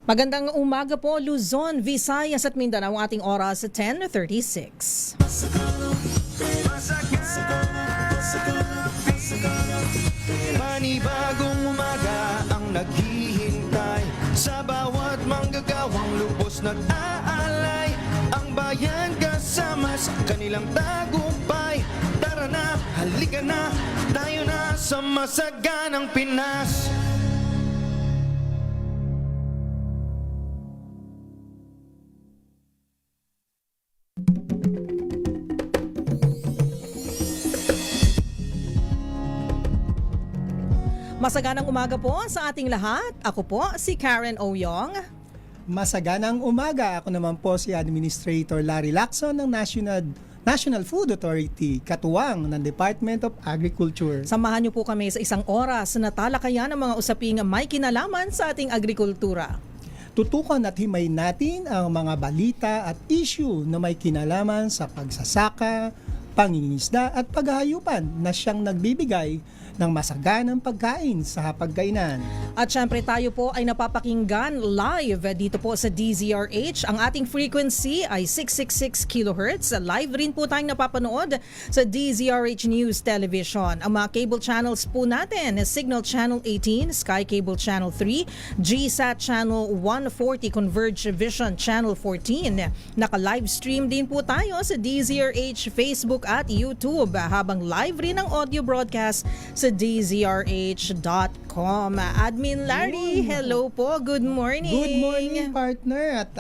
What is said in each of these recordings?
Magandang umaga po, Luzon, Visayas at Mindanao. Ang ating oras sa 10:36. Panibagong umaga ang naghihintay sa bawat manggagawang lubos nag-aalay. Ang bayan kasama sa kanilang tagumpay. Tara na, halika na, tayo na sa masaganang Pinas. Masaganang umaga po sa ating lahat. Ako po si Karen Oyong. Masaganang umaga. Ako naman po si Administrator Larry Lacson ng National Food Authority, katuwang ng Department of Agriculture. Samahan niyo po kami sa isang oras na talakayan ng mga usaping may kinalaman sa ating agrikultura. Tutukan at himayin natin ang mga balita at issue na may kinalaman sa pagsasaka, pangingisda at paghahayupan na siyang nagbibigay ng masaganang pagkain sa hapagkainan. At syempre tayo po ay napapakinggan live dito po sa DZRH. Ang ating frequency ay 666 kHz. Live rin po tayong napapanood sa DZRH News Television. Ang mga cable channels po natin, Signal Channel 18, Sky Cable Channel 3, GSAT Channel 140, Converge Vision Channel 14. Naka-live stream din po tayo sa DZRH Facebook at YouTube, habang live rin ang audio broadcast sa DZRH.com. Admin Larry, hello po. Good morning. Good morning, partner. At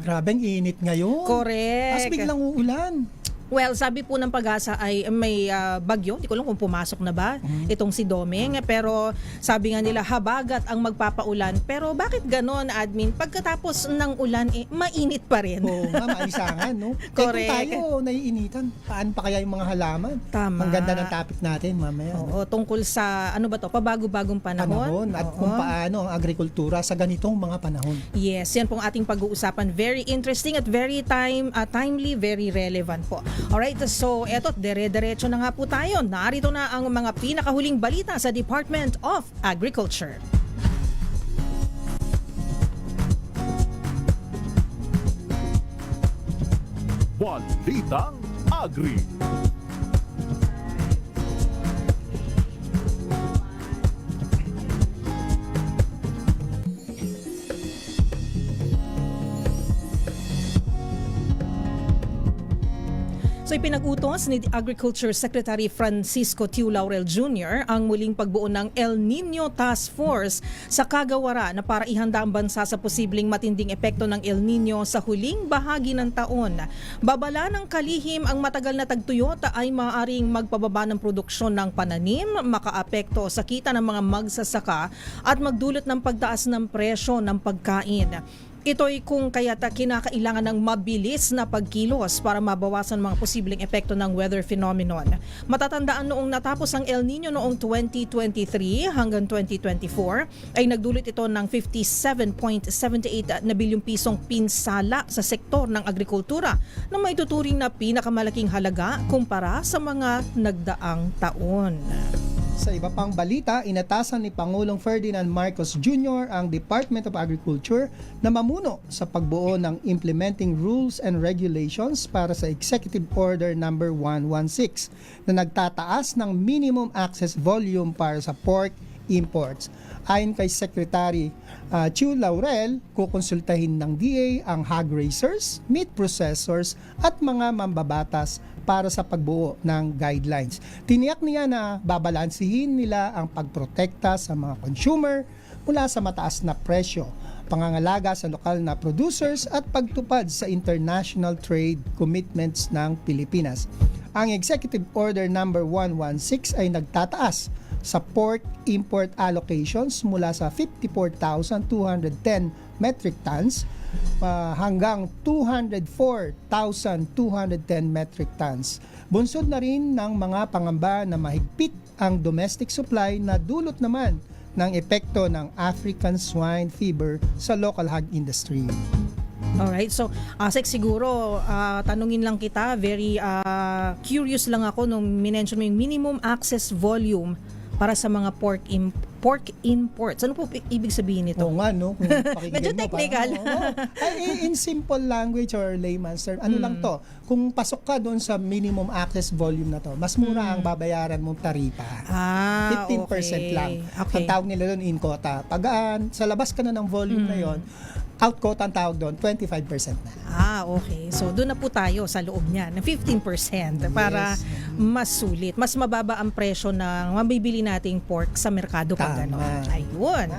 grabeng init ngayon. Correct. As biglang uulan. Well, sabi po ng Pag-asa ay may bagyo. Hindi ko alam kung pumasok na ba itong si Doming. Pero sabi nga nila, habagat ang magpapaulan. Pero bakit ganon, Admin? Pagkatapos ng ulan, mainit pa rin. Oo nga, maalisangan, no? Correct. Kaya kung tayo naiinitan, paano pa kaya yung mga halaman? Tama. Ang ganda ng topic natin mamaya. Oo, tungkol sa, ano ba to, pabago-bagong panahon. At Oo. kung paano ang agrikultura sa ganitong mga panahon. Yes, yan pong ating pag-uusapan. Very interesting at very timely, very relevant po. Alright, so eto, dire-diretso na nga po tayo. Narito na ang mga pinakahuling balita sa Department of Agriculture. Balitang Agri. So ipinag-utos ni Agriculture Secretary Francisco Tiu Laurel Jr. ang muling pagbuo ng El Nino Task Force sa kagawaran na para ihanda ang bansa sa posibleng matinding epekto ng El Nino sa huling bahagi ng taon. Babala ng kalihim ang matagal na tagtuyot ay maaaring magpababa ng produksyon ng pananim, makaapekto sa kita ng mga magsasaka at magdulot ng pagtaas ng presyo ng pagkain. Ito'y kung kaya't kinakailangan ng mabilis na pagkilos para mabawasan mga posibleng epekto ng weather phenomenon. Matatandaan noong natapos ang El Nino noong 2023 hanggang 2024 ay nagdulot ito ng 57.78 na bilyong pisong pinsala sa sektor ng agrikultura na may tuturing na pinakamalaking halaga kumpara sa mga nagdaang taon. Sa iba pang balita, inatasan ni Pangulong Ferdinand Marcos Jr. ang Department of Agriculture na mamuno sa pagbuo ng Implementing Rules and Regulations para sa Executive Order No. 116 na nagtataas ng minimum access volume para sa pork imports. Ayon kay Secretary Tiu Laurel, kukonsultahin ng DA ang hog raisers, meat processors at mga mambabatas para sa pagbuo ng guidelines. Tiniyak niya na babalansihin nila ang pagprotekta sa mga consumer mula sa mataas na presyo, pangangalaga sa lokal na producers at pagtupad sa international trade commitments ng Pilipinas. Ang Executive Order No. 116 ay nagtataas sa pork import allocations mula sa 54,210 metric tons hanggang 204,210 metric tons. Bunsod na rin ng mga pangamba na mahigpit ang domestic supply na dulot naman ng epekto ng African swine fever sa local hog industry. Alright, so Asek, siguro tanungin lang kita, very curious lang ako nung minention mo yung minimum access volume para sa mga pork imports. Ano po ibig sabihin nito? Oo nga, no? Kung pakinggan Medyo mo, technical. In simple language or layman's term, ano lang to? Kung pasok ka doon sa minimum access volume na to, mas mura ang babayaran mong taripa. 15% okay. lang. Okay. Ang tawag nila doon in quota. Pag sa labas ka na ng volume na yon, out quota ang tawag doon, 25% na. Okay. So, doon na po tayo sa loob niya, na 15% para Yes. mas sulit. Mas mababa ang presyo ng mabibili nating pork sa merkado pag Tama. gano'n. Ayun.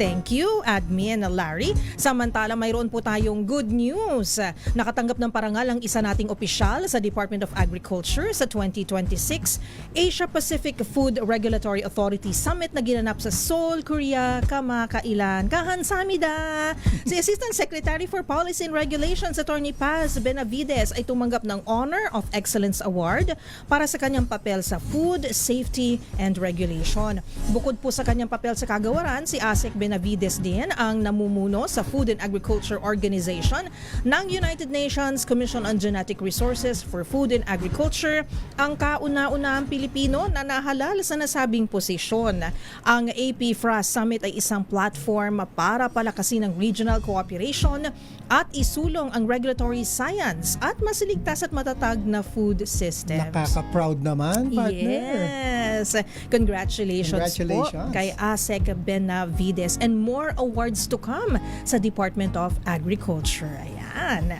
Thank you, Admin Larry. Samantala, mayroon po tayong good news. Nakatanggap ng parangal ang isa nating opisyal sa Department of Agriculture sa 2026 Asia-Pacific Food Regulatory Authority Summit na ginanap sa Seoul, Korea, kamakailan. Kahansamida! Si Assistant Secretary for Policy and Regulations, Attorney Paz Benavides, ay tumanggap ng Honor of Excellence Award para sa kanyang papel sa Food Safety and Regulation. Bukod po sa kanyang papel sa kagawaran, si ASEC Benavides din ang namumuno sa Food and Agriculture Organization ng United Nations Commission on Genetic Resources for Food and Agriculture, ang kauna-unahang Pilipino na nahalal sa nasabing posisyon. Ang AP-FRA Summit ay isang platform para palakasin ang regional cooperation at isulong ang regulatory science at masiligtas at matatag na food systems. Nakaka-proud naman, partner. Yes. Congratulations po Congratulations. kay ASEC Benavides, and more awards to come sa Department of Agriculture. Ayan.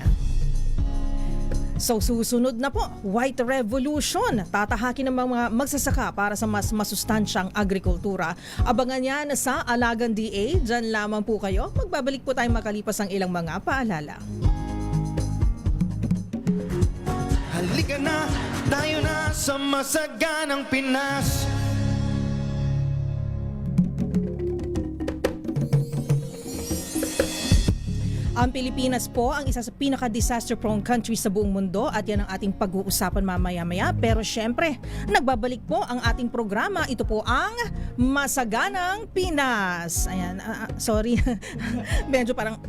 So susunod na po, White Revolution. Tatahakin ng mga magsasaka para sa mas masustansyang agrikultura. Abangan yan sa Alagan DA. Diyan lamang po kayo. Magbabalik po tayo makalipas ang ilang mga paalala. Halika na, tayo na sa masaganang Pinas. Ang Pilipinas po ang isa sa pinaka-disaster-prone country sa buong mundo at yan ang ating pag-uusapan mamaya-maya. Pero syempre, nagbabalik po ang ating programa. Ito po ang Masaganang Pinas. Ayan, sorry. Medyo parang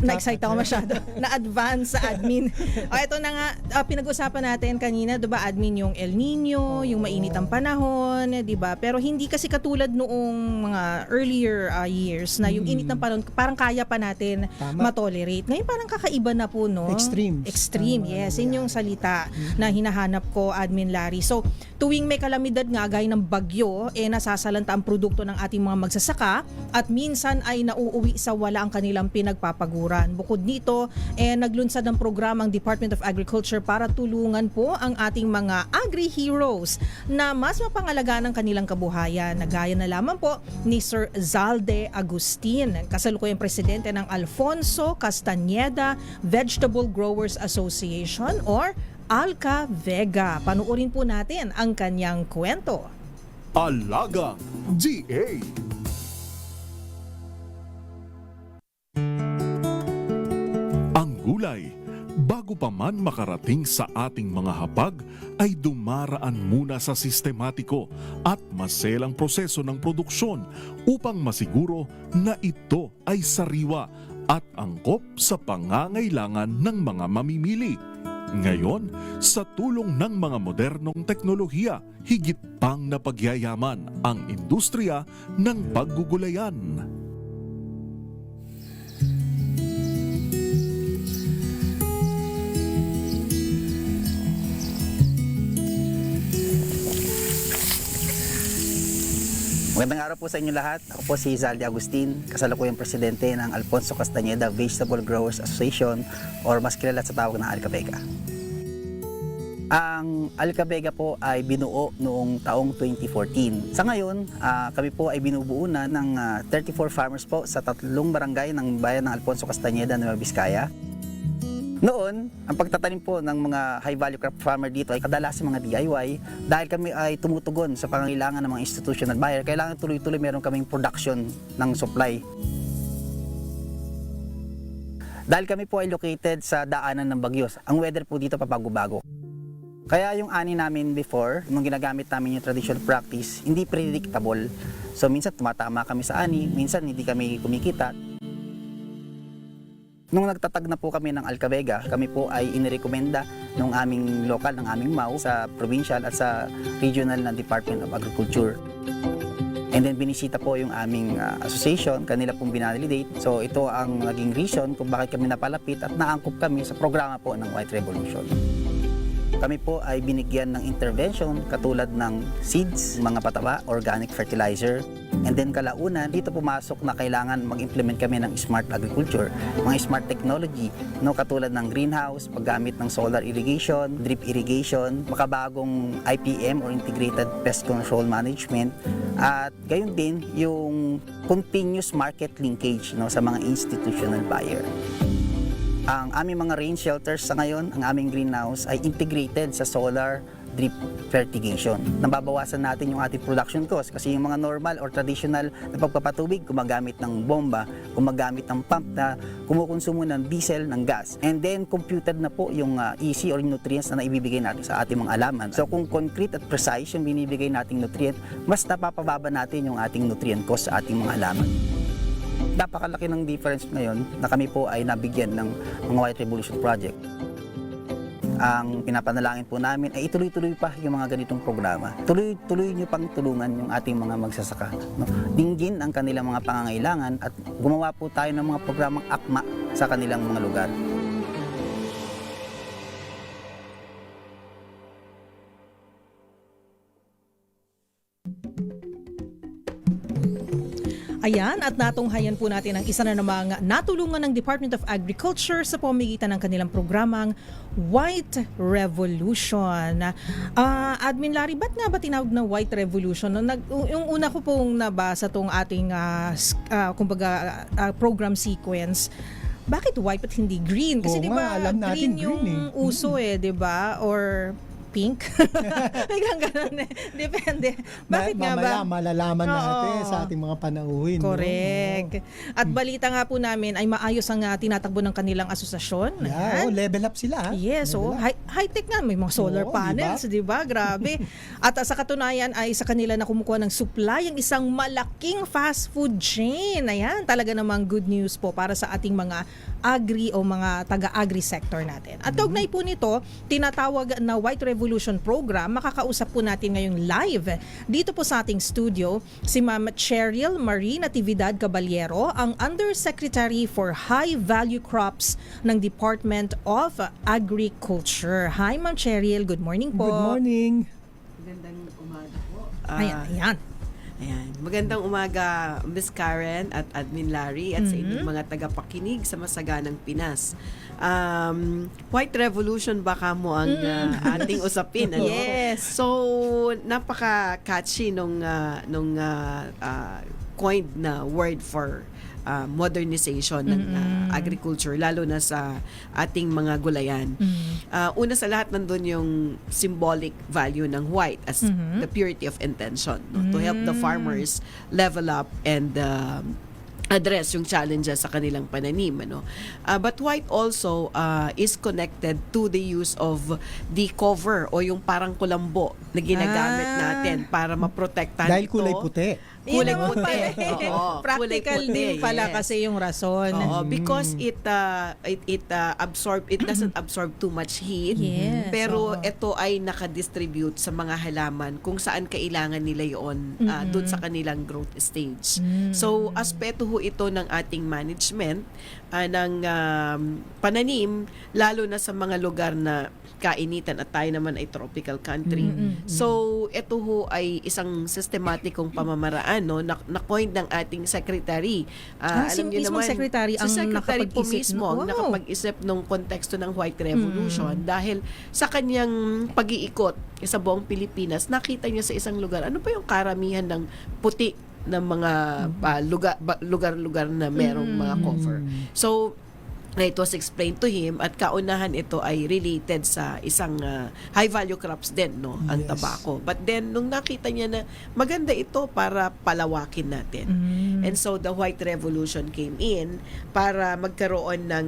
na-excite ako masyado. Na-advance sa admin. Ito na nga, pinag-usapan natin kanina, diba admin, yung El Nino, yung mainit ang panahon, diba? Pero hindi kasi katulad noong mga earlier years na yung init ng panahon, parang kaya pa natin matolerate. Ngayon parang kakaiba na po, no? Extreme. Extreme, yes. Yun yung salita na hinahanap ko, Admin Larry. So, tuwing may kalamidad nga, gaya ng bagyo, nasasalanta ang produkto ng ating mga magsasaka at minsan ay nauuwi sa wala ang kanilang pinagpapaguran. Bukod dito, naglunsad ng programang Department of Agriculture para tulungan po ang ating mga agri-heroes na mas mapangalagaan ang kanilang kabuhayan. Nagaya na lamang po ni Sir Zalde Agustin, kasalukuyang presidente ng Alfonso Castañeda Vegetable Growers Association or Alca Vega. Panuorin po natin ang kanyang kwento. Alagang GA. Ang gulay, bago pa man makarating sa ating mga hapag, ay dumaraan muna sa sistematiko at maselang proseso ng produksyon upang masiguro na ito ay sariwa at angkop sa pangangailangan ng mga mamimili. Ngayon, sa tulong ng mga modernong teknolohiya, higit pang napagyayaman ang industriya ng paggugulayan. Magandang araw po sa inyo lahat. Ako po si Zalde Agustin, kasalukuyang presidente ng Alfonso Castañeda Vegetable Growers Association or mas kilala sa tawag na Alca Vega. Ang Alca Vega po ay binuo noong taong 2014. Sa ngayon, kami po ay binubuo na ng 34 farmers po sa 3 barangay ng bayan ng Alfonso Castañeda, Nueva Vizcaya. Noon, ang pagtatanim po ng mga high-value crop farmer dito ay kadalasan mga DIY dahil kami ay tumutugon sa pangangailangan ng mga institutional buyer. Kailangan tuloy-tuloy meron kaming production ng supply. Dahil kami po ay located sa daanan ng bagyo, ang weather po dito pabago-bago. Kaya yung ani namin before, nung ginagamit namin yung traditional practice, hindi predictable. So minsan tumatama kami sa ani, minsan hindi kami kumikita. Nung nagtatag na po kami ng Alca Vega, kami po ay inirekomenda ng aming lokal, ng aming MAU sa provincial at sa regional na Department of Agriculture. And then binisita po yung aming association, kanila pong binalidate. So ito ang naging reason kung bakit kami napalapit at naangkop kami sa programa po ng White Revolution. Kami po ay binigyan ng intervention katulad ng seeds, mga pataba, organic fertilizer. And then kalaunan, dito pumasok na kailangan mag-implement kami ng smart agriculture, mga smart technology, no, katulad ng greenhouse, paggamit ng solar irrigation, drip irrigation, makabagong IPM or Integrated Pest Control Management, at gayon din yung continuous market linkage, no, sa mga institutional buyer. Ang aming mga rain shelters sa ngayon, ang aming greenhouse ay integrated sa solar drip fertigation. Nababawasan natin yung ating production cost kasi yung mga normal or traditional na pagpapatubig, gumagamit ng bomba, gumagamit ng pump na kumukonsumo ng diesel, ng gas. And then computed na po yung EC or nutrients na naibibigay natin sa ating mga halaman. So kung concrete at precise yung binibigay nating nutrient, mas napapababa natin yung ating nutrient cost sa ating mga halaman. Napakalaki ng difference ngayon na kami po ay nabigyan ng mga White Revolution Project. Ang pinapanalangin po namin ay ituloy-tuloy pa yung mga ganitong programa. Tuloy-tuloy nyo pang tulungan yung ating mga magsasaka. No? Dinggin ang kanilang mga pangangailangan at gumawa po tayo ng mga programang akma sa kanilang mga lugar. Ayan, at natunghayan po natin ang isa na namang natulungan ng Department of Agriculture sa pamamagitan ng kanilang programang White Revolution. Admin Larry, ba't nga ba tinawag na White Revolution? Yung una ko pong nabasa tong ating program sequence, bakit white at hindi green? Kasi Oo di nga, ba alam natin green yung green eh. uso di ba? Or pink? Biglang ganun Depende. Bakit nga ba? Malalaman natin Oo. sa ating mga panauhin. Correct. At balita nga po namin ay maayos ang tinatakbo ng kanilang asosasyon. Yeah, Ayan. level up sila. Yes, Level up. high-tech nga. May mga solar Oo, panels, di ba? Grabe. At sa katunayan ay sa kanila na kumukuha ng supply ang isang malaking fast food chain. Ayan, talaga namang good news po para sa ating mga agri o mga taga-agri sector natin. At kaugnay po nito, tinatawag na White Revolution Program, makakausap po natin ngayong live dito po sa ating studio si Ma'am Cheryl Marie Natividad Caballero, ang Undersecretary for High Value Crops ng Department of Agriculture. Hi Ma'am Cheryl, good morning po. Good morning. Magandang umaga po. Ayan. Ayan. Magandang umaga, Miss Karen at Admin Larry at sa inyong mga tagapakinig sa Masaganang Pinas. White Revolution baka mo ang ating usapin. Ano? Yes. So, napaka-catchy nung coined na word for modernization ng agriculture, lalo na sa ating mga gulayan. Una sa lahat, nandun yung symbolic value ng white as the purity of intention, no? To help the farmers level up and address yung challenges sa kanilang pananim. Ano? But white also is connected to the use of the cover o yung parang kulambo na ginagamit natin para maprotektahan Dahil ito. kulay puti. Kulay Yun naman puti. pala. Oo, kulay Practical puti, din pala yes. kasi yung rason. Oo, because it doesn't absorb too much heat. Yes, Pero oo. ito ay nakadistribute sa mga halaman kung saan kailangan nila yon doon sa kanilang growth stage. So, aspeto ho ito ng ating management ng pananim, lalo na sa mga lugar na kainitan at tayo naman ay tropical country. So, ito ho ay isang systematikong pamamaraan na-coined ng ating secretary. Si mismong secretary ang si secretary po nakapag-isip. mismo ang Wow. nakapag-isip ng konteksto ng White Revolution dahil sa kanyang pag-iikot sa buong Pilipinas, nakita niya sa isang lugar, ano pa yung karamihan ng puti ng mga lugar-lugar na merong mga cover. So, it was explained to him at kaunahan ito ay related sa isang high value crops din, no, ang Yes. tabako. But then nung nakita niya na maganda ito para palawakin natin. And so the White Revolution came in para magkaroon ng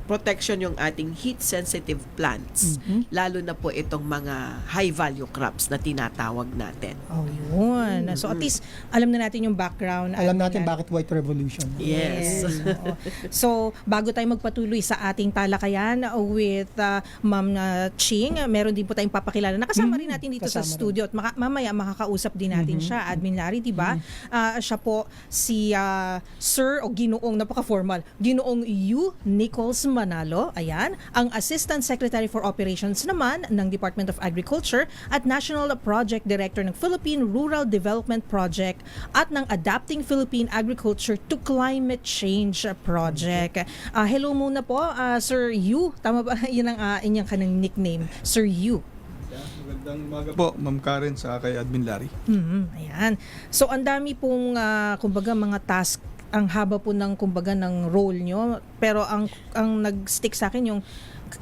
protection yung ating heat sensitive plants. Lalo na po itong mga high value crops na tinatawag natin. Oh, yun. So at least alam na natin yung background. Alam natin bakit White Revolution. Yes. Oo. So, bago tayo tayong magpatuloy sa ating talakayan with Ma'am Ching. Meron din po tayong papakilala. Nakasama rin natin dito sa Kasama rin. studio at mamaya makakausap din natin siya, Admin Larry, di ba? Siya po si Sir o Ginoong, napaka-formal, Ginoong U. Nichols Manalo. Ayan. Ang Assistant Secretary for Operations naman ng Department of Agriculture at National Project Director ng Philippine Rural Development Project at ng Adapting Philippine Agriculture to Climate Change Project. Hello muna po, Sir Yu. Tama ba? Yan ang inyong kanang nickname, Sir Yu. Magandang umaga po, Ma'am Karen, sa kay Admin Larry. Ayan. So ang dami pong kumbaga mga task, ang haba po ng kumbaga ng role nyo, pero ang nag-stick sa akin yung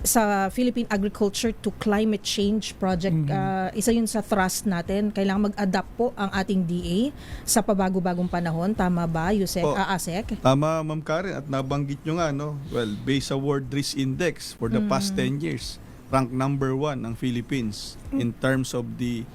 sa Philippine Agriculture to Climate Change Project. Isa yun sa thrust natin. Kailangan mag-adapt po ang ating DA sa pabago-bagong panahon. Tama ba, Yusek? Po. Asek? Tama, Ma'am Karen, at nabanggit nyo nga, no? Well, based sa World Risk Index for the past 10 years, rank number 1 ang Philippines in terms of the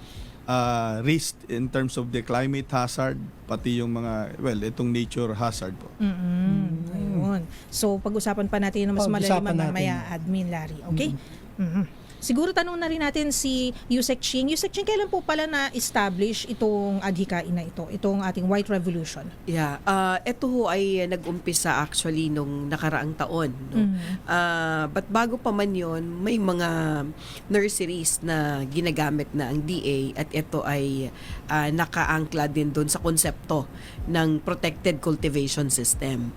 risk, in terms of the climate hazard, pati yung mga, well, itong nature hazard po. Ayun. So, pag-usapan pa natin na mas Pag-usapan malalim mamaya, natin. Admin Larry. Okay? Siguro tanong na rin natin si Yusek Ching. Yusek Ching, kailan po pala na-establish itong adhikain na ito, itong ating White Revolution? Yeah, ito ho ay nag-umpisa actually nung nakaraang taon. No? But bago pa man yon, may mga nurseries na ginagamit na ang DA at ito ay nakaangkla din doon sa konsepto ng protected cultivation system.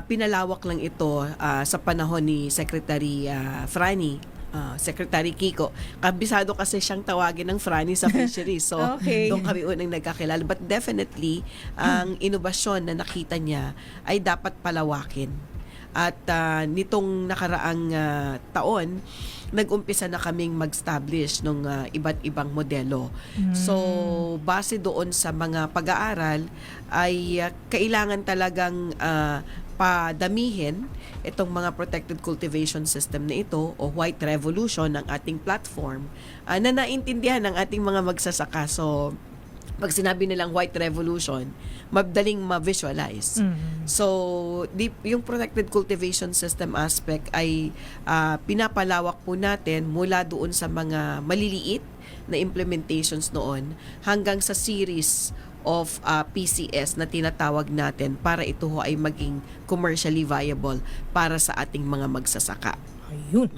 Pinalawak lang ito sa panahon ni Secretary Franny, Secretary Kiko. Kabisado kasi siyang tawagin ng Franny sa fisheries. So, Okay. doon kami unang nagkakilala. But definitely, ang inobasyon na nakita niya ay dapat palawakin. At nitong nakaraang taon, nag-umpisa na kaming mag-establish ng iba't ibang modelo. So, base doon sa mga pag-aaral, ay kailangan talagang padamihin itong mga protected cultivation system na ito o White Revolution ng ating platform na naintindihan ng ating mga magsasaka. So, pag sinabi nilang White Revolution, madaling ma-visualize. So, yung protected cultivation system aspect ay pinapalawak po natin mula doon sa mga maliliit na implementations noon hanggang sa series of PCS na tinatawag natin para ito ho ay maging commercially viable para sa ating mga magsasaka. Ayun.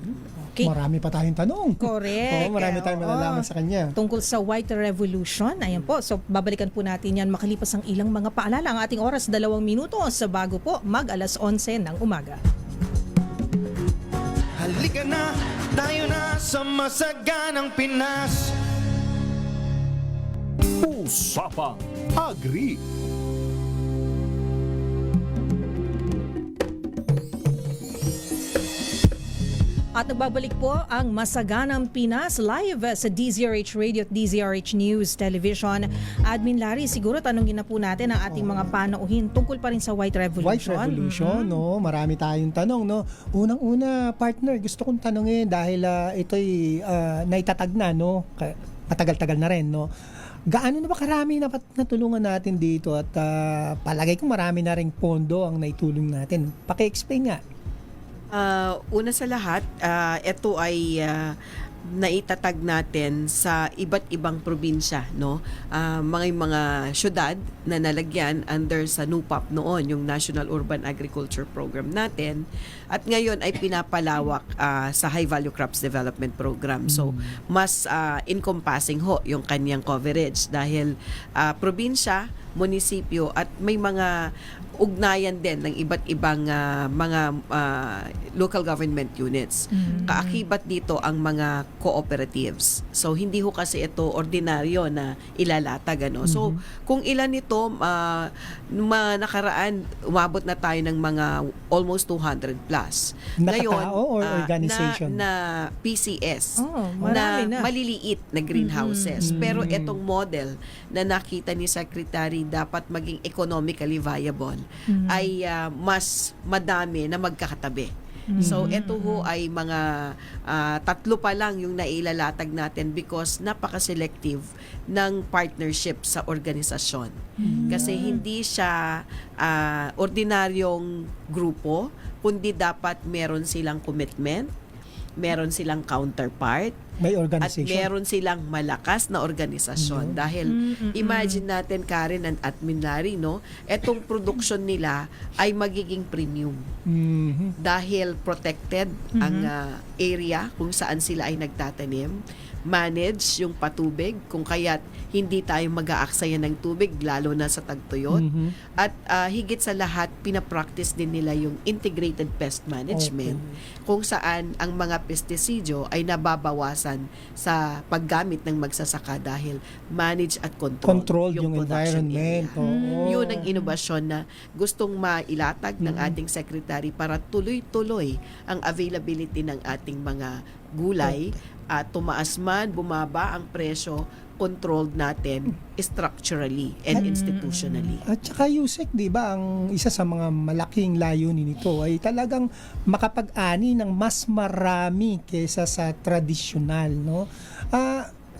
Okay. Marami pa tayong tanong. Correct. Oo, marami tayong Oo. malalaman sa kanya. Tungkol sa White Revolution. Ayan po. So, babalikan po natin yan makalipas ang ilang mga paalala. Ang ating oras, 2 minuto sa bago po mag 11:00 ng umaga. Halika na, tayo na sa masaganang Pinas. Usapang Agri. At nagbabalik po ang Masaganang Pinas live sa DZRH Radio at DZRH News Television. Admin Larry, siguro tanungin na po natin ang ating mga panauhin tungkol pa rin sa White Revolution. White Revolution, no? Marami tayong tanong, no? Unang-una, partner, gusto kong tanungin dahil ito'y naitatag na, no? Matagal-tagal na rin, no? Gaano na ba karami na natulungan natin dito at palagay ko marami na ring pondo ang naitulong natin. Paki-explain nga. Una sa lahat, ito ay naitatag natin sa iba't ibang probinsya, no? Mga syudad na nalagyan under sa NUPAP noon, yung National Urban Agriculture Program natin, at ngayon ay pinapalawak sa High Value Crops Development Program. So, mas encompassing ho yung kanyang coverage dahil probinsya, munisipyo at may mga ugnayan din ng iba't ibang mga local government units. Kaakibat dito ang mga cooperatives. So, hindi ho kasi ito ordinaryo na ilalatag. Ano? So, kung ilan ito, nakaraan, umabot na tayo ng mga almost 200 plus. Nakatao or organization? Na PCS. Oh, marami na. Maliliit na greenhouses. Pero itong model na nakita ni Secretary dapat maging economically viable ay mas madami na magkakatabi. So ito ho ay mga tatlo pa lang yung nailalatag natin because napaka-selective ng partnership sa organisasyon. Kasi hindi siya ordinaryong grupo, kundi dapat meron silang commitment, meron silang counterpart, May at organization. meron silang malakas na organisasyon. Dahil imagine natin, Karen at Minlari, no? Etong production nila ay magiging premium. Mhm. Dahil protected ang area kung saan sila ay nagtatanim, manage yung patubig kung kaya't hindi tayo mag-aaksaya ng tubig lalo na sa tagtuyot, at higit sa lahat pinapractice din nila yung integrated pest management kung saan ang mga pestisidyo ay nababawasan sa paggamit ng magsasaka dahil manage at control Controlled yung production environment. area. Oo. Yun ang inobasyon na gustong mailatag ng ating secretary para tuloy-tuloy ang availability ng ating mga gulay at tumaas man, bumaba ang presyo, controlled natin structurally and institutionally. At saka Yusek, di ba, ang isa sa mga malaking layunin nito ay talagang makapag-ani ng mas marami kaysa sa tradisyonal, no?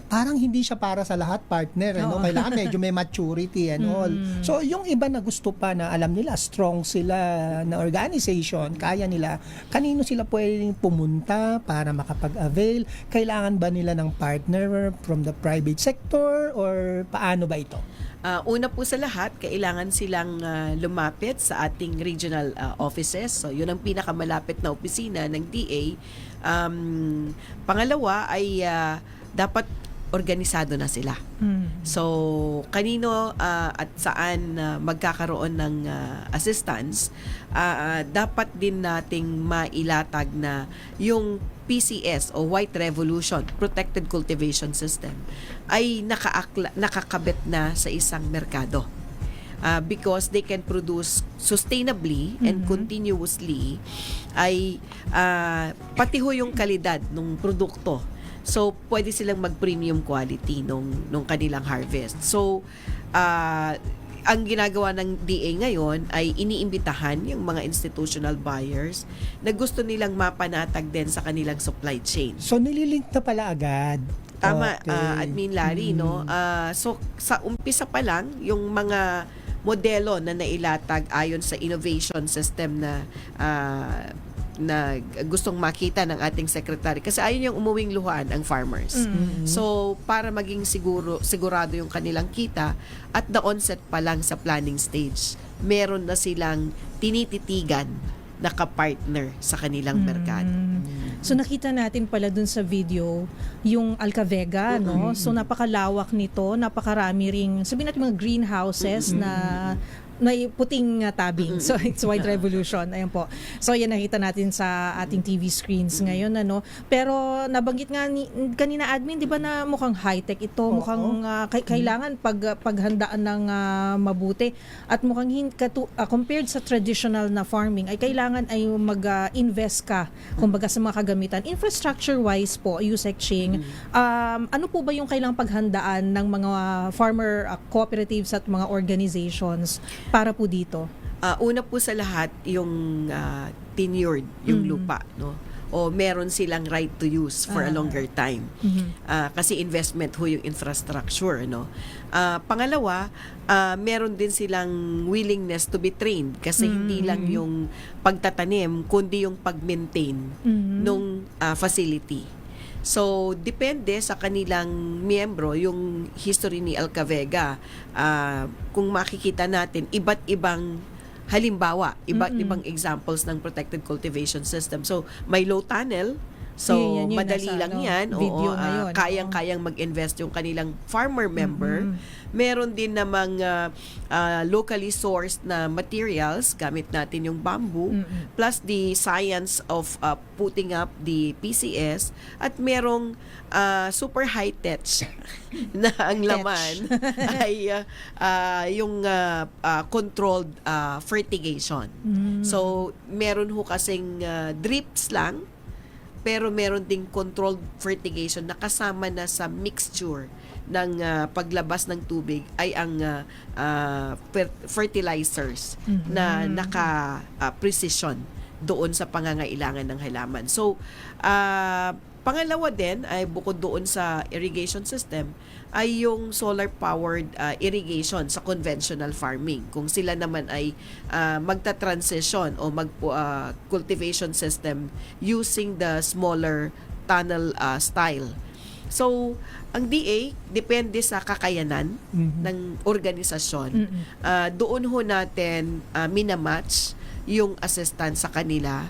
Parang hindi siya para sa lahat, partner, ano? Kailangan medyo may maturity and all. So, yung iba na gusto pa na alam nila, strong sila na organization, kaya nila, kanino sila pwedeng pumunta para makapag-avail? Kailangan ba nila ng partner from the private sector or paano ba ito? Una po sa lahat, kailangan silang lumapit sa ating regional offices. So, yun ang pinakamalapit na opisina ng DA. Pangalawa ay dapat organisado na sila. So, kanino at saan magkakaroon ng assistance, dapat din nating mailatag na yung PCS o White Revolution, Protected Cultivation System, ay nakakabit na sa isang merkado. Because they can produce sustainably and continuously, ay pati ho yung kalidad ng produkto. So, pwede silang mag-premium quality nung kanilang harvest. So, ang ginagawa ng DA ngayon ay iniimbitahan yung mga institutional buyers na gusto nilang mapanatag din sa kanilang supply chain. So, nililink na pala agad. Tama, Okay. Admin Larry, no? So, sa umpisa pa lang, yung mga modelo na nailatag ayon sa innovation system na gustong makita ng ating secretary kasi ayun yung umuwing luhaan ang farmers. So para maging sigurado yung kanilang kita at the onset pa lang sa planning stage, meron na silang tinititigan na kapartner sa kanilang merkado. So nakita natin pala dun sa video yung Alcavega, no? So napakalawak nito, napakarami ring sabihin natin mga greenhouses na puting tabing. So it's White Revolution. Ayan po. So yan nakita natin sa ating TV screens ngayon, ano. Pero nabanggit nga kanina admin, 'di ba, na mukhang high-tech ito, mukhang kailangan paghandaan ng mabuti at mukhang compared sa traditional na farming ay kailangan ay mag-invest ka kumbaga sa mga kagamitan. Infrastructure-wise po, Yusek Ching, ano po ba yung kailangang paghandaan ng mga farmer cooperatives at mga organizations para po dito? Una po sa lahat, yung tenured, yung lupa, no? O meron silang right to use for a longer time. Kasi investment ho yung infrastructure, no? Pangalawa, meron din silang willingness to be trained kasi hindi lang yung pagtatanim, kundi yung pag-maintain nung facility. So, depende sa kanilang miyembro, yung history ni Alcavega. Kung makikita natin, iba't ibang halimbawa, iba't ibang examples ng protected cultivation system. So, may low tunnel. So, Yun, madali nasa, lang yan. video ngayon. Kayang-kayang mag-invest yung kanilang farmer member. Meron din namang locally sourced na materials, gamit natin yung bamboo, plus the science of putting up the PCS, at merong super high-tech na ang laman ay yung controlled fertigation. So, meron ho kasing drips lang, pero meron ding controlled fertigation na kasama na sa mixture ng paglabas ng tubig ay ang fertilizers na naka-precision doon sa pangangailangan ng halaman. So, pangalawa din ay bukod doon sa irrigation system ay yung solar-powered irrigation sa conventional farming. Kung sila naman ay magta-transition o cultivation system using the smaller tunnel style. So, ang DA, depende sa kakayanan ng organisasyon. Doon ho natin minamatch yung assistance sa kanila.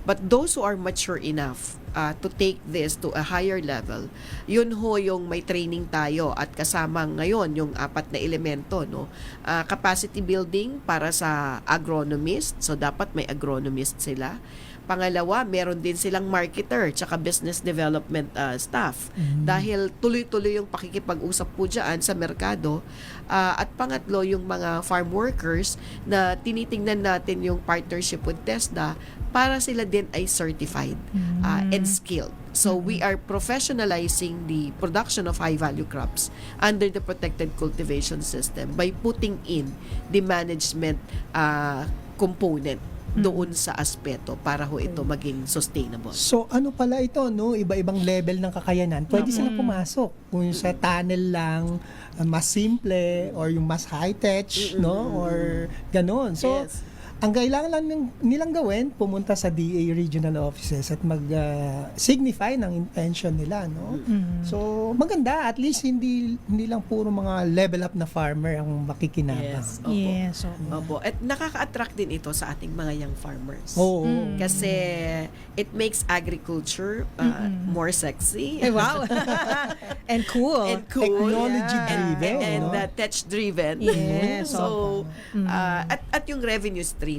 But those who are mature enough to take this to a higher level, yun ho yung may training tayo at kasama ngayon yung 4 na elemento, no? Capacity building para sa agronomist, so dapat may agronomist sila. Pangalawa, meron din silang marketer tsaka business development staff. Dahil tuloy-tuloy yung pakikipag-usap po dyan sa merkado. At pangatlo, yung mga farm workers na tinitingnan natin yung partnership with TESDA para sila din ay certified and skilled. So we are professionalizing the production of high-value crops under the protected cultivation system by putting in the management component doon sa aspeto para ho ito maging sustainable. So ano pala ito, no? Iba-ibang level ng kakayanan. Pwede silang pumasok. Kung sa tunnel lang, mas simple, or yung mas high-tech, no? Or ganon. So, Yes. ang kailangan lang nilang gawin, pumunta sa DA regional offices at mag-signify ng intention nila, no? So, maganda. At least hindi lang puro mga level up na farmer ang makikinabang. Yes. Opo. Yes. Opo. At nakaka-attract din ito sa ating mga young farmers. Oo. Kasi it makes agriculture more sexy. Eh, wow. And cool. And cool. Technology-driven, And no? tech-driven. Yes, So, at yung revenue stream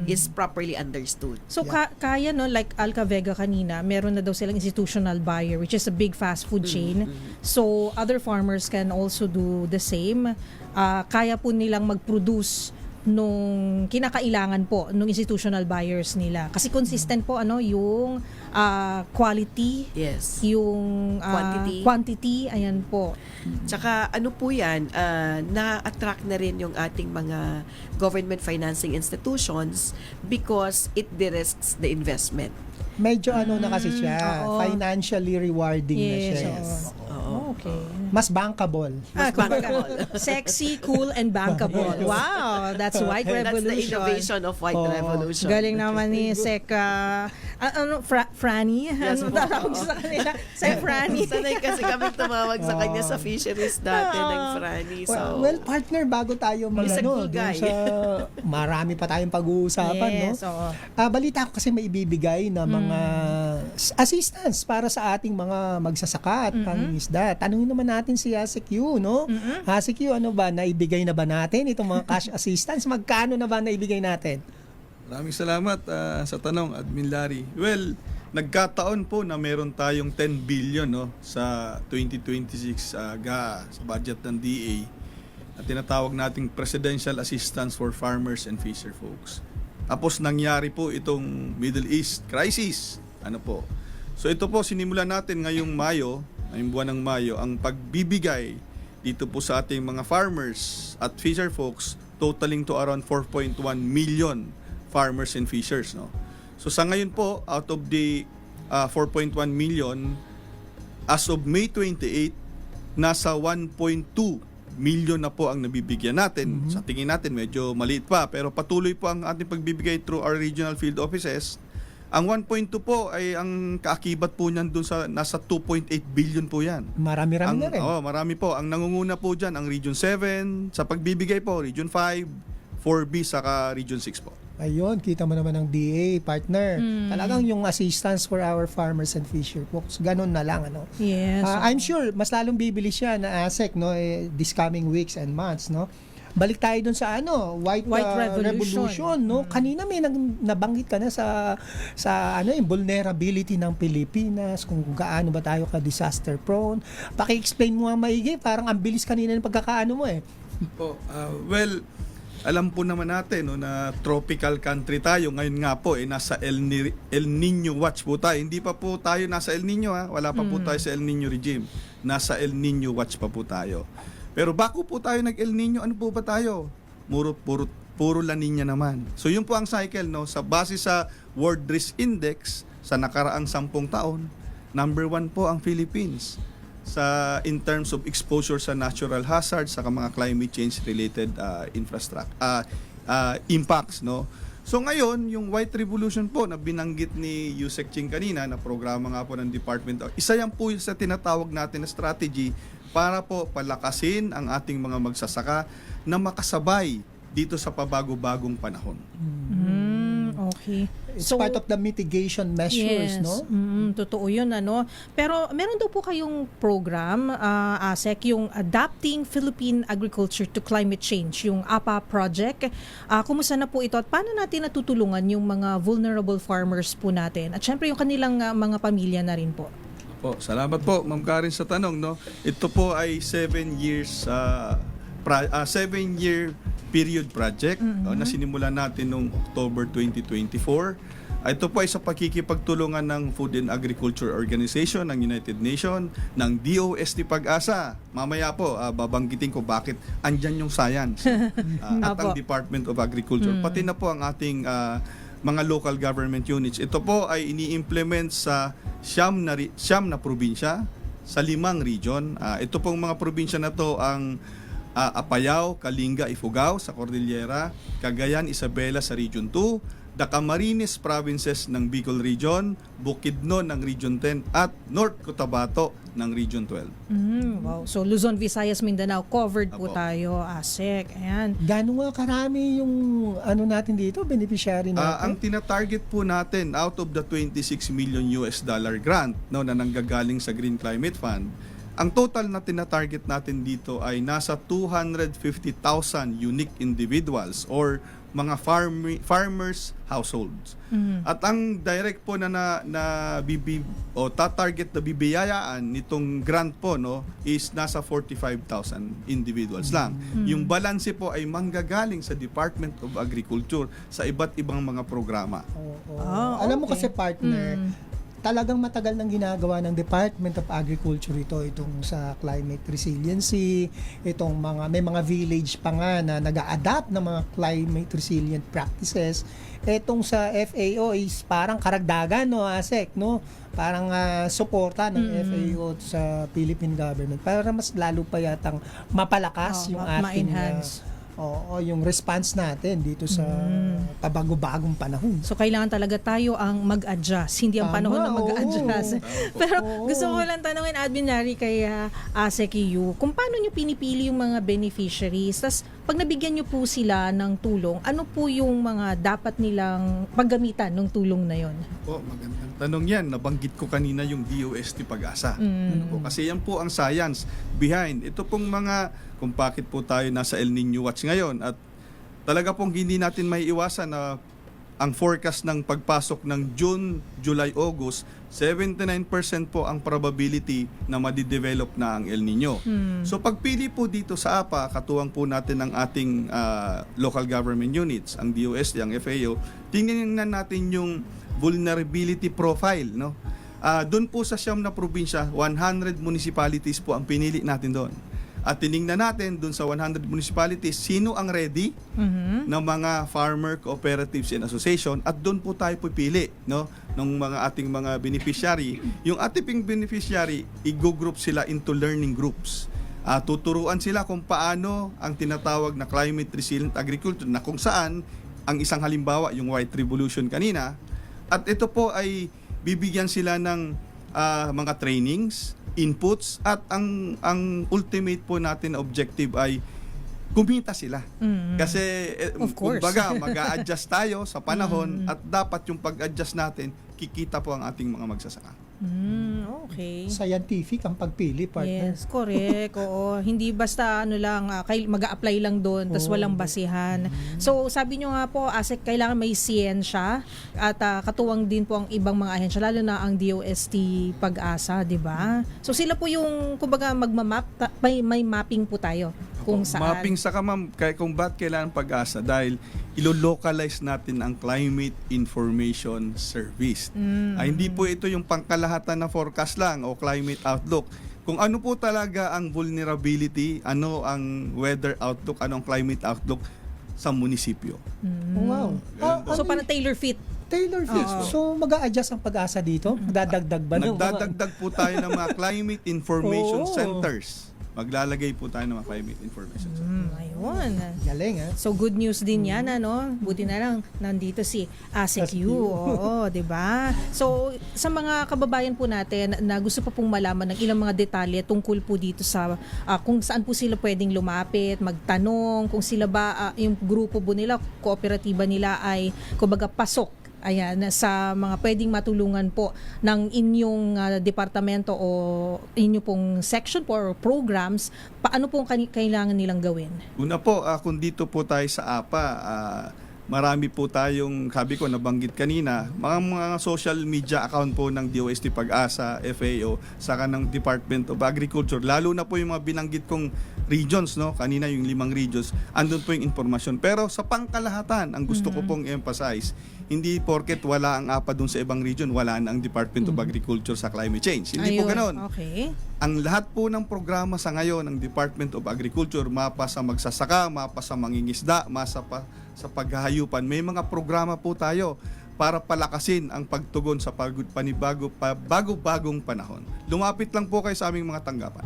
is properly understood. So kaya, no, like Alca Vega kanina, meron na daw silang institutional buyer, which is a big fast food chain. So other farmers can also do the same. Kaya po nilang mag-produce nung kinakailangan po nung institutional buyers nila. Kasi consistent po yung quality, Yes. yung quantity, ayan po. Tsaka ano po yan, na-attract na rin yung ating mga government financing institutions because it de-risks the investment. Medyo na kasi siya, oo. financially rewarding na siya. Yes, Oo. Okay. Mas bankable. Mas bankable. Sexy, cool, and bankable. Wow, that's White That's the Revolution. innovation of White Oo. Revolution. Galing naman ni Sec, Franny? Yes, Ano po. tawag sa kanila? Sec Franny. Sanay kasi kami tumawag sa kanya sa fisheries dati ng Franny. So, Well, partner, bago tayo He's a cool guy. marami pa tayong pag-uusapan, no? Yes, oo. Balita ko kasi may ibibigay na mga assistance para sa ating mga magsasaka at pangingisda. Tanungin naman natin si Q, no? Q, ano ba, naibigay na ba natin itong mga cash assistance? Magkano na ba naibigay natin? Maraming salamat sa tanong, Admin Larry. Well, nagkataon po na meron tayong 10 billion no, sa 2026 sa budget ng DA at tinatawag nating Presidential Assistance for Farmers and Fisher Folks. Tapos nangyari po itong Middle East crisis. Ano po? So ito po, sinimulan natin ngayong buwan ng Mayo, ang pagbibigay dito po sa ating mga farmers at fisher folks totaling to around 4.1 million farmers and fishers, no? So sa ngayon po, out of the 4.1 million, as of May 28, nasa 1.2 million na po ang nabibigyan natin. Sa tingin natin, medyo maliit pa, pero patuloy po ang ating pagbibigay through our regional field offices. Ang 1.2 po ay ang kaakibat po niyan dun sa nasa 2.8 billion po yan. Marami-rami na rin. Marami po. Ang nangunguna po dyan, ang Region 7, sa pagbibigay po, Region 5, 4B, saka Region 6 po. Ayun, kita mo naman ang DA, partner. Talagang yung assistance for our farmers and fisher folks, ganun na lang, ano? Yes. I'm sure, mas lalong bibili siya na ASEC, no, this coming weeks and months, no? Balik tayo dun sa White Revolution, no? Kanina may nabanggit ka na sa yung vulnerability ng Pilipinas, kung gaano ba tayo ka disaster prone. Paki-explain mo nga maigi, parang ang bilis kanina ng pagkakaano mo eh. Well, alam po naman natin no, na tropical country tayo. Ngayon nga po, nasa El Nino Watch po tayo. Hindi pa po tayo nasa El Nino. Wala pa po tayo sa El Nino regime. Nasa El Nino Watch pa po tayo. Pero bago po tayo nag-El Nino, ano po ba tayo? Puro puro La Nina naman. So yun po ang cycle, no? Sa base sa World Risk Index sa nakaraang 10 taon, number 1 po ang Philippines sa in terms of exposure sa natural hazards sa mga climate change related infrastructure impacts, no. So ngayon, yung White Revolution po na binanggit ni Yusek Ching kanina, na programa nga po ng Department of, isa yan po sa tinatawag natin na strategy para po palakasin ang ating mga magsasaka na makasabay dito sa pabago-bagong panahon. Okay. It's part of the mitigation measures, yes, no? Totoo yun, ano. Pero meron daw po kayong program, ASEC, yung Adapting Philippine Agriculture to Climate Change, yung APA project. Kumusta na po ito at paano natin natutulungan yung mga vulnerable farmers po natin? At syempre yung kanilang mga pamilya na rin po. Po, salamat po, Ma'am Karen, sa tanong, no. Ito po ay 7-year period project na sinimulan natin noong October 2024. Ito po ay sa pakikipagtulungan ng Food and Agriculture Organization ng United Nations, ng DOST Pag-asa. Mamaya po, babanggitin ko bakit andyan yung science at ang Department of Agriculture. Pati na po ang ating mga local government units. Ito po ay ini-implement sa siyam na probinsya, sa 5 region. Ito pong mga probinsya na to ang Apayao, Kalinga, Ifugao sa Cordillera, Cagayan, Isabela sa Region 2, the Camarines Provinces ng Bicol Region, Bukidnon ng Region 10 at North Cotabato ng Region 12. Wow. So Luzon, Visayas, Mindanao covered po Apo. tayo, ASEC. Ayan. Gano'n nga karami yung natin dito, beneficiary Ang natin? tina-target po natin out of the $26 million grant, no, na nanggagaling sa Green Climate Fund, ang total na tina-target natin dito ay nasa 250,000 unique individuals or mga farmers households. At ang direct po na tatarget na bibiyayaan nitong grant po, no, is nasa 45,000 individuals lang. Yung balance po ay manggagaling sa Department of Agriculture sa iba't ibang mga programa. Oo. okay. Alam mo kasi, partner, talagang matagal nang ginagawa ng Department of Agriculture itong sa climate resiliency, may mga village pa nga na nag-a-adapt ng mga climate resilient practices. Itong sa FAO is parang karagdagan, no, ASEC, no? Parang suporta ng FAO sa Philippine government para mas lalo pa yatang mapalakas yung ating ma-enhance. yung response natin dito sa pabago-bagong panahon. So kailangan talaga tayo ang mag-adjust, hindi ang Tama, panahon na mag-adjust. Pero gusto ko lang tanungin, Admin Larry, kay ASEC EU, kung paano nyo pinipili yung mga beneficiaries, tas pag nabigyan nyo po sila ng tulong, ano po yung mga dapat nilang paggamitan ng tulong na yon? Po, magandang tanong yan. Nabanggit ko kanina yung DOST Pag-asa. Ano po? Kasi yan po ang science behind. Ito pong mga, kung bakit po tayo nasa El Nino Watch ngayon, at talaga pong hindi natin may iwasan na ang forecast ng pagpasok ng June, July, August, 79% po ang probability na madidevelop na ang El Nino. So pagpili po dito sa APA, katuwang po natin ang ating local government units, ang DOST, ang FAO, tingnan natin yung vulnerability profile, no? Doon po sa 9 na probinsya, 100 municipalities po ang pinili natin doon. At tiningnan natin doon sa 100 municipalities, sino ang ready ng mga farmer cooperatives and association, at doon po tayo pipili, no, ng mga ating mga beneficiary. Yung ating beneficiary, i-group sila into learning groups. Tuturuan sila kung paano ang tinatawag na climate resilient agriculture, na kung saan ang isang halimbawa yung White Revolution kanina, at ito po ay bibigyan sila ng mga trainings, inputs, at ang ultimate po natin na objective ay kumita sila. Kasi Of course. kumbaga mag-a-adjust tayo sa panahon at dapat yung pag-adjust natin, kikita po ang ating mga magsasaka. Okay. Scientific ang pagpili, partner. Yes, correct. Oo, hindi basta mag-a-apply lang doon tas walang basihan. So, sabi nyo nga po, ASEC, kailangan may siyensya at katuwang din po ang ibang mga ahensya, lalo na ang DOST Pag-asa, di ba? So, sila po yung, kumbaga, magmamap, may mapping po tayo kung saan. Mapping saka, ma'am, kung ba't kailangan Pag-asa? Dahil ilo-localize natin ang Climate Information Service. Hindi po ito yung pangkalahatan na forecast lang o climate outlook. Kung ano po talaga ang vulnerability, ano ang weather outlook, ano ang climate outlook, sa munisipyo. Wow. So parang tailor fit. Taylor fit. So mag-a-adjust ang Pag-asa dito? Dadagdag ba? Nagdadagdag po tayo ng mga climate information Oo. centers. Maglalagay po tayo ng mga climate information centers. Ayun. Galing, ha? So good news din 'yan ano. Buti na lang nandito si ASEQ. Oo, 'di ba? So sa mga kababayan po natin na gusto pa pong malaman ng ilang mga detalye tungkol po dito sa kung saan po sila pwedeng lumapit, magtanong, kung sila ba yung grupo po nila, kooperatiba nila ay kumbaga pasok ayan, sa mga pwedeng matulungan po ng inyong departamento o inyo pong section po or programs, paano po kailangan nilang gawin? Una po, kung dito po tayo sa APA, marami po tayong, sabi ko, nabanggit kanina, mga social media account po ng DOST Pag-asa, FAO, saka ng Department of Agriculture, lalo na po yung mga binanggit kong regions, no? Kanina yung 5 regions, andun po yung informasyon. Pero sa pangkalahatan, ang gusto ko pong emphasize, hindi porket wala ang APA dun sa ibang region, wala na ang Department of Agriculture sa climate change. Hindi po Ayun, ganon. Okay. Ang lahat po ng programa sa ngayon ng Department of Agriculture, mapa sa magsasaka, mapa sa mangingisda, masa pa sa paghahayupan, may mga programa po tayo para palakasin ang pagtugon sa bagong panahon. Lumapit lang po kayo sa aming mga tanggapan.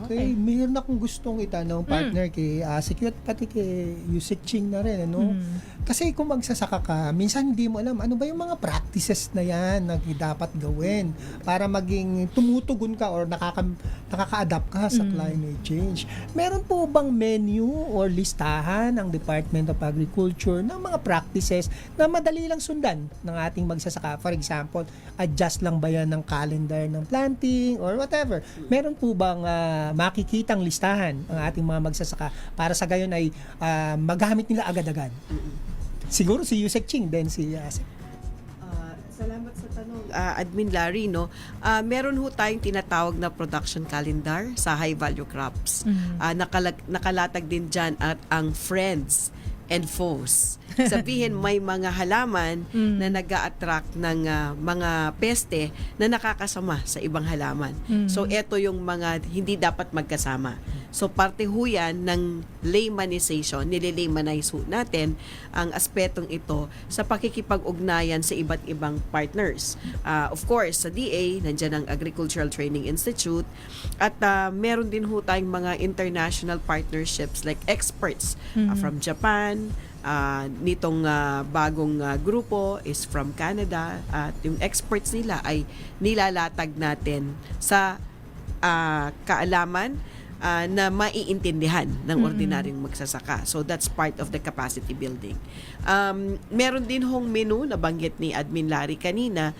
Okay. Mayroon akong gustong itanong, partner, kay ASEQ at pati kay Yusek Ching na rin, ano? Kasi kung magsasaka ka, minsan hindi mo alam ano ba yung mga practices na yan na dapat gawin para maging tumutugon ka or nakaka-adapt ka sa climate change. Meron po bang menu or listahan ng Department of Agriculture ng mga practices na madali lang sundan ng ating magsasaka? For example, adjust lang ba yan ng calendar ng planting or whatever? Meron po bang makikitang listahan ang ating mga magsasaka para sa gayon ay magamit nila agad-agad? Siguro si Yusek Ching, then si ASEQ. Salamat sa tanong, Admin Larry, no? Meron ho tayong tinatawag na production calendar sa high value crops. Nakalatag din dyan at ang friends and foes. Sabihin may mga halaman na nag-a-attract ng mga peste na nakakasama sa ibang halaman. So ito yung mga hindi dapat magkasama. So parte ho yan ng laymanization, nililaymanize ho natin ang aspetong ito sa pakikipag-ugnayan sa iba't ibang partners. Of course, sa DA, nandiyan ang Agricultural Training Institute at meron din ho tayong mga international partnerships like experts from Japan, nitong bagong grupo is from Canada at yung experts nila ay nilalatag natin sa kaalaman na maiintindihan ng ordinaryong magsasaka. So that's part of the capacity building. Meron din hong menu na banggit ni Admin Larry kanina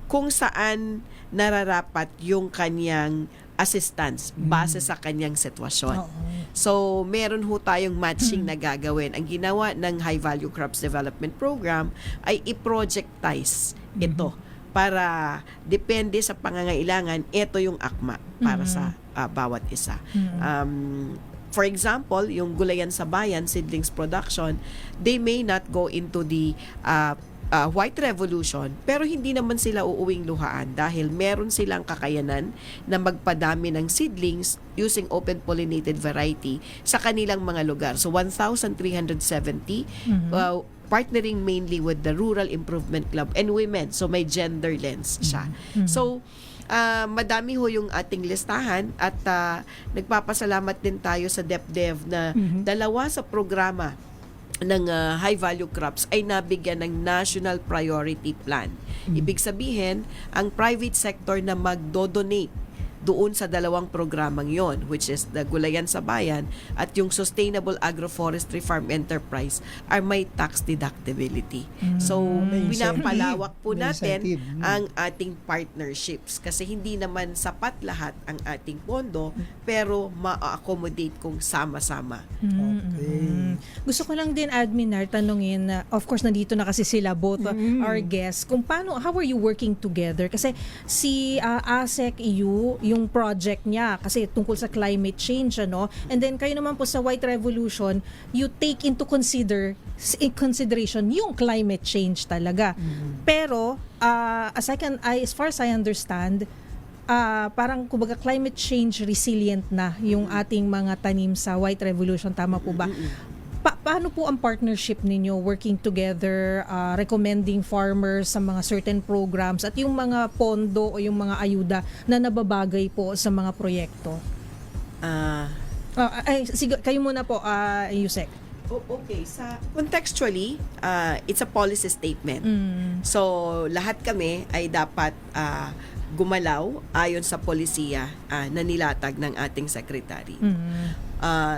kung saan nararapat yung kanyang assistance base sa kanyang sitwasyon. So, meron ho tayong matching na gagawin. Ang ginawa ng High Value Crops Development Program ay i-projectize ito para depende sa pangangailangan, ito yung akma para sa bawat isa. For example, yung Gulayan sa Bayan, seedlings production, they may not go into the white revolution, pero hindi naman sila uuwing luhaan dahil meron silang kakayanan na magpadami ng seedlings using open pollinated variety sa kanilang mga lugar. So 1,370 partnering mainly with the Rural Improvement Club and women. So may gender lens siya. So madami ho yung ating listahan at nagpapasalamat din tayo sa DepDev na dalawa sa programa ng high value crops ay nabigyan ng National Priority Plan. Ibig sabihin, ang private sector na magdo-donate doon sa dalawang programang yon, which is the Gulayan sa Bayan at yung Sustainable Agroforestry Farm Enterprise, are may tax deductibility. So, pinapalawak po natin ang ating partnerships kasi hindi naman sapat lahat ang ating pondo pero ma-accommodate kung sama-sama. Gusto ko lang din, Admin, tanungin, of course, nandito na kasi sila, both our guests, kung paano, how are you working together? Kasi si ASEC EU, yung project niya, kasi tungkol sa climate change, ano? And then kayo naman po sa White Revolution, you take into consideration yung climate change talaga. Pero, as far as I understand, parang kumbaga climate change resilient na yung ating mga tanim sa White Revolution, tama po ba? paano po ang partnership ninyo working together, recommending farmers sa mga certain programs at yung mga pondo o yung mga ayuda na nababagay po sa mga proyekto? Sige, kayo muna po, Yusek. Okay, contextually, it's a policy statement. So, lahat kami ay dapat gumalaw ayon sa polisiya na nilatag ng ating secretary.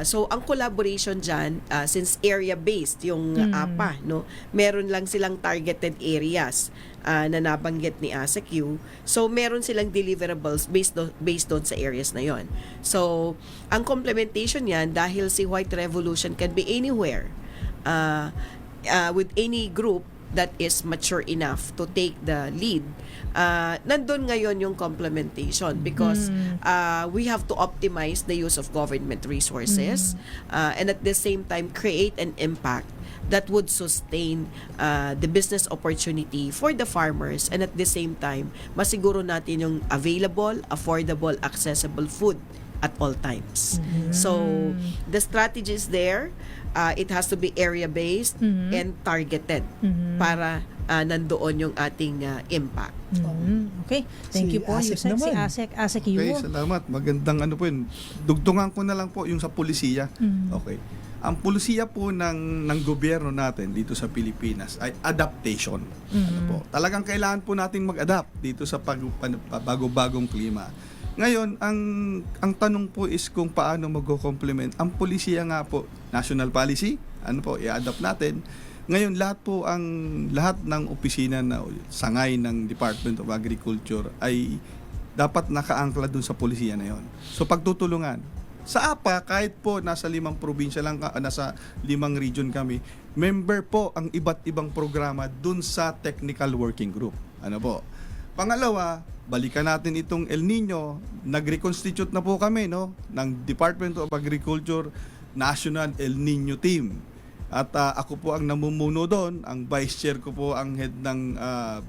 So, ang collaboration dyan, since area-based yung APA, no, meron lang silang targeted areas na nabanggit ni ASECU. So, meron silang deliverables based on sa areas na yon. So, ang complementation yan, dahil si White Revolution can be anywhere with any group that is mature enough to take the lead, nandun ngayon yung complementation because we have to optimize the use of government resources and at the same time create an impact that would sustain the business opportunity for the farmers and at the same time masiguro natin yung available, affordable, accessible food at all times. So the strategy is there. It has to be area-based and targeted para nandoon yung ating impact. Okay. Thank Si you po, Asek Yusek. Si naman. Asek Okay, Yu. salamat. Magandang ano po yun. Dugtungan ko na lang po yung sa pulisiya. Okay. Ang pulisiya po ng gobyerno natin dito sa Pilipinas ay adaptation. Ano po? Talagang kailangan po nating mag-adapt dito sa bago-bagong klima. Ngayon, ang tanong po is kung paano mag-complement. Ang pulisiya nga po, national policy, ano po, i-adapt natin. Ngayon, lahat ng opisina na sangay ng Department of Agriculture ay dapat nakaangkla dun sa pulisiya na yon. So, pagtutulungan. Sa APA, kahit po nasa 5 probinsya lang, nasa 5 region kami, member po ang iba't ibang programa dun sa technical working group. Ano po? Pangalawa, balikan natin itong El Nino, nag-reconstitute na po kami ng Department of Agriculture National El Nino Team. At ako po ang namumuno doon, ang vice chair ko po ang head ng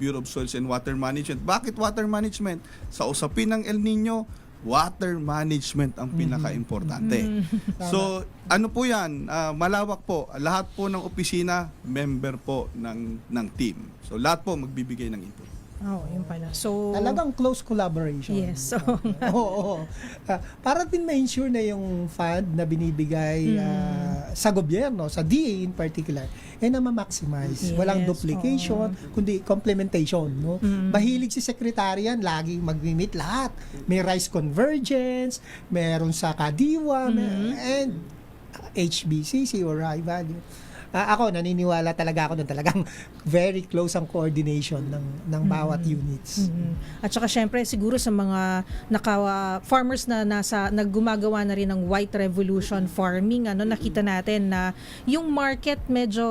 Bureau of Soils and Water Management. Bakit water management? Sa usapin ng El Nino, water management ang pinaka-importante. So, ano po yan? Malawak po. Lahat po ng opisina, member po ng team. So, lahat po magbibigay ng input. Oh, yun pala. So, Talagang close collaboration. Yes. So, Oo. Para din ma-ensure na yung fund na binibigay sa gobyerno, sa DA in particular, na ma-maximize. Yes, Walang duplication, kundi complementation. No? Mahilig si sekretarian, laging mag-meet lahat. May rice convergence, meron sa Kadiwa, and HBCC or high value. Ako, naniniwala talaga ako doon. Talagang very close ang coordination ng bawat units. At saka syempre siguro sa mga farmers na naggumagawa na rin ng White Revolution farming, nakita natin na yung market medyo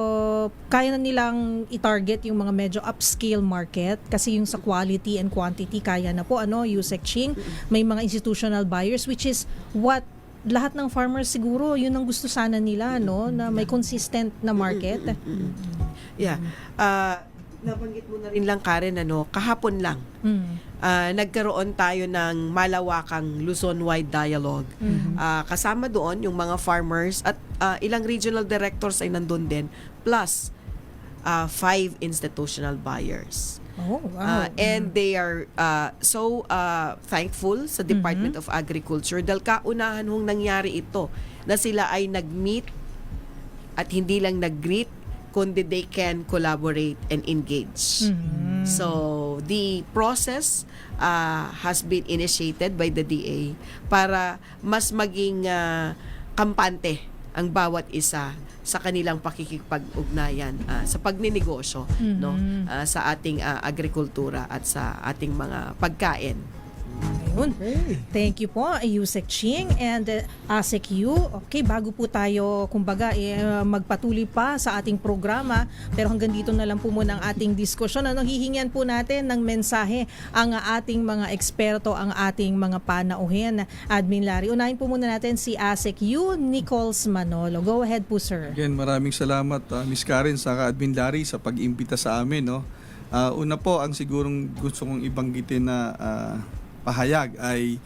kaya na nilang i-target yung mga medyo upscale market kasi yung sa quality and quantity kaya na po, Yusek Ching, may mga institutional buyers which is what lahat ng farmers siguro yun ang gusto sana nila, na may consistent na market. Yeah. Nabanggit mo na rin lang, Karen, kahapon lang, nagkaroon tayo ng malawakang Luzon-wide dialogue. Kasama doon yung mga farmers at ilang regional directors ay nandun din, plus 5 institutional buyers. Oh, wow. And they are so thankful sa Department of Agriculture dahil kaunahan hong nangyari ito na sila ay nag-meet at hindi lang nag-greet kundi they can collaborate and engage. So the process has been initiated by the DA para mas maging kampante ang bawat isa sa kanilang pakikipag-ugnayan sa pagninegosyo sa ating agrikultura at sa ating mga pagkain. Ayun. Okay. Thank you po, Yusek Ching and Asek Yu. Okay, bago po tayo, kumbaga, magpatuloy pa sa ating programa, pero hanggang dito na lang po muna ang ating diskusyon. Hihingan po natin ng mensahe ang ating mga eksperto, ang ating mga panauhin. Admin Larry, unahin po muna natin si Asek Yu Nichols Manolo. Go ahead po, sir. Again, maraming salamat Miss Karen sa Admin Larry sa pag-imbita sa amin. Una po, ang sigurong gusto kong ibanggitin na pahayag ay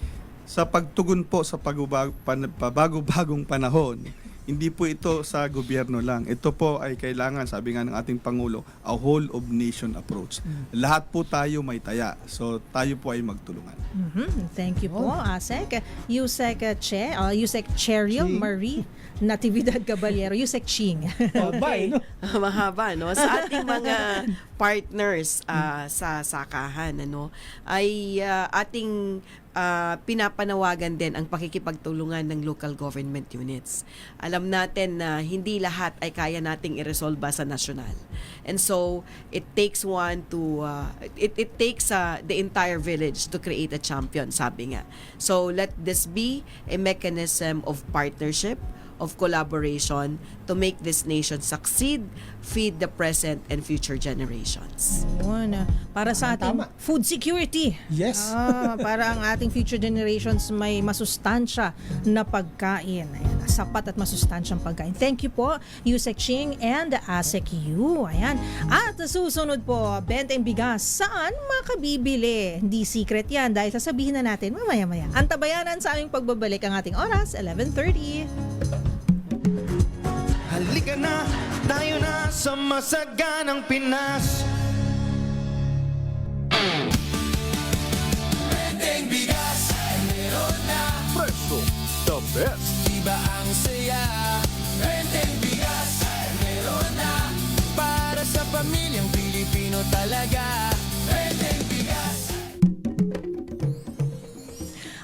sa pagtugon po sa bagong panahon, hindi po ito sa gobyerno lang. Ito po ay kailangan, sabi nga ng ating Pangulo, a whole of nation approach. Lahat po tayo may taya. So tayo po ay magtulungan. Thank you po, ASEC. Yusek Yusek Cheryl Ching. Marie Natividad Caballero. Yusek Ching. Bye, no? Mahaba, no? Sa ating mga partners sa sakahan, ano, ay ating pinapanawagan din ang pakikipagtulungan ng local government units. Alam natin na hindi lahat ay kaya nating iresolba sa nasyonal. And so, it takes one to, it takes the entire village to create a champion, sabi nga. So, let this be a mechanism of partnership, of collaboration to make this nation succeed, feed the present and future generations. Yun, para sa ating Tama. food security. Yes. Para ang ating future generations may masustansya na pagkain. Ayan, sapat at masustansyang pagkain. Thank you po, Yusek Ching and ASEC U. Ayan. At susunod po, benteng bigas. Saan makabibili? Hindi secret yan dahil sasabihin na natin mamaya-maya. Antabayanan sa aming pagbabalik ang ating oras, 11:30. Halika na, tayo na sa masaganang Pinas. Benteng bigas, meron na. Preso, the best. Iba ang saya. Benteng bigas, meron na. Para sa pamilyang Pilipino talaga. Benteng bigas.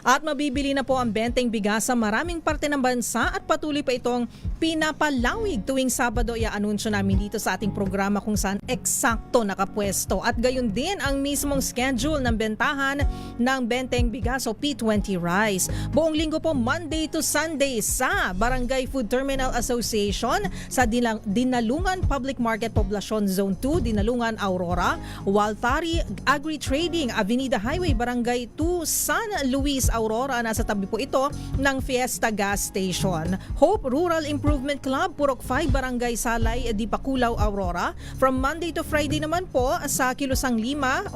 At mabibili na po ang benteng bigas sa maraming parte ng bansa at patuloy pa itong pinapalawig tuwing Sabado. I-anunsyo namin dito sa ating programa kung saan eksakto nakapwesto. At gayon din ang mismong schedule ng bentahan ng benteng bigas o P20 rice. Buong linggo po Monday to Sunday sa Barangay Food Terminal Association sa Dinalungan Public Market Poblacion Zone 2, Dinalungan Aurora, Waltari Agri-Trading, Avenida Highway, Barangay 2, San Luis Aurora. Nasa tabi po ito ng Fiesta Gas Station. Hope Rural Improvement Club, Purok 5, Barangay Salay, Dipakulaw, Aurora. From Monday to Friday naman po sa Kilusang 5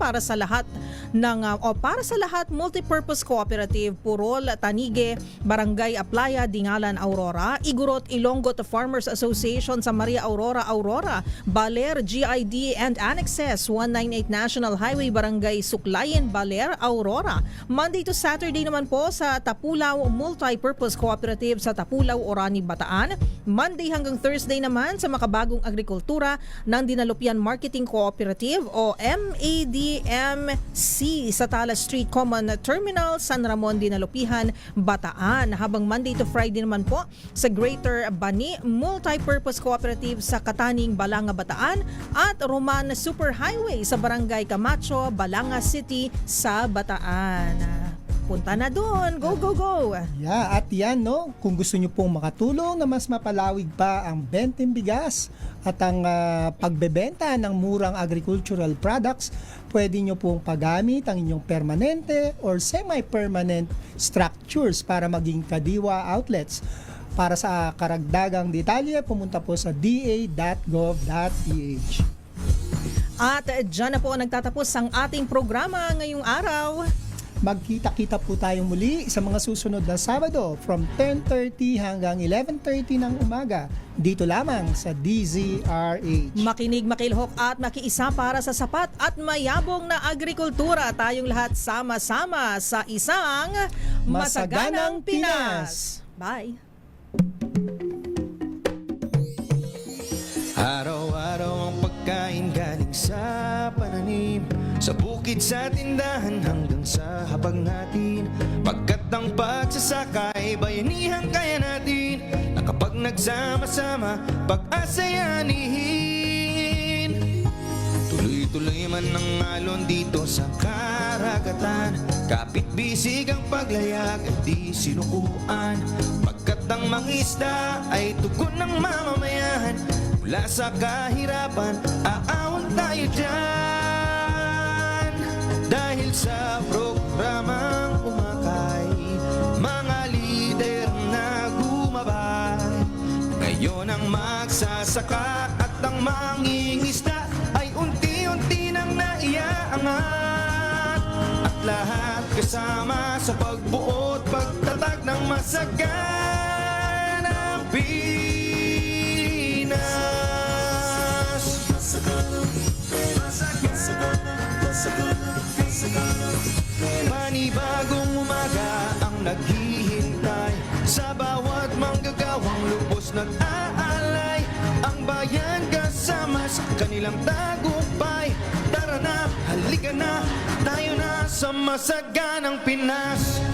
para sa lahat ng para sa lahat multipurpose cooperative, Purol, Tanige, Barangay Aplaya, Dingalan, Aurora. Igorot, Ilonggo Farmers Association sa Maria Aurora, Aurora. Baler, GID and Annexes, 198 National Highway, Barangay Suklayen, Baler, Aurora. Monday to Saturday naman po sa Tapulaw Multipurpose Cooperative sa Tapulaw, Orani, Bataan. Monday hanggang Thursday naman sa Makabagong Agrikultura ng Dinalupian Marketing Cooperative o MADMC sa Talas Street Common Terminal, San Ramon, Dinalupihan, Bataan. Habang Monday to Friday naman po sa Greater Bani Multipurpose Cooperative sa Kataning, Balanga, Bataan at Roman Superhighway sa Barangay Camacho, Balanga City sa Bataan. Punta na doon. Go, go, go! Yeah, at yan, no? Kung gusto nyo pong makatulong na mas mapalawig pa ang benteng bigas at ang pagbebenta ng murang agricultural products, pwede nyo pong paggamit ang inyong permanente or semi-permanent structures para maging kadiwa outlets. Para sa karagdagang detalye, pumunta po sa da.gov.ph. At dyan na po nagtatapos ang ating programa ngayong araw. Magkita-kita po tayong muli sa mga susunod na Sabado from 10:30 hanggang 11:30 ng umaga dito lamang sa DZRH. Makinig, makilhok at makiisa para sa sapat at mayabong na agrikultura. Tayong lahat sama-sama sa isang Masaganang Pinas. Bye! Araw-araw ang pagkain galing sa pananim, sa bukid, sa tindahan, hanggang sa habag natin. Pagkat ang pagsasakay, bayanihan kaya natin, na kapag nagsama-sama, pag-asayanihin. Tuloy-tuloy man ang alon dito sa karagatan, kapit bisig ang paglayag at di sinukuan. Pagkat ang mangisda ay tugon ng mamamayan, mula sa kahirapan, aawon tayo dyan. Dahil sa programang umakay, mga lider na gumabay. Ngayon ang magsasaka at ang mangingisda ay unti-unti nang naiaangat. At lahat kasama sa pagbuo at pagtatag ng masaganang Panibagong umaga ang naghihintay sa bawat manggagawang lubos nag-aalay. Ang bayan kasama sa kanilang tagumpay. Tara na, halika na, tayo na sa masaganang Pinas.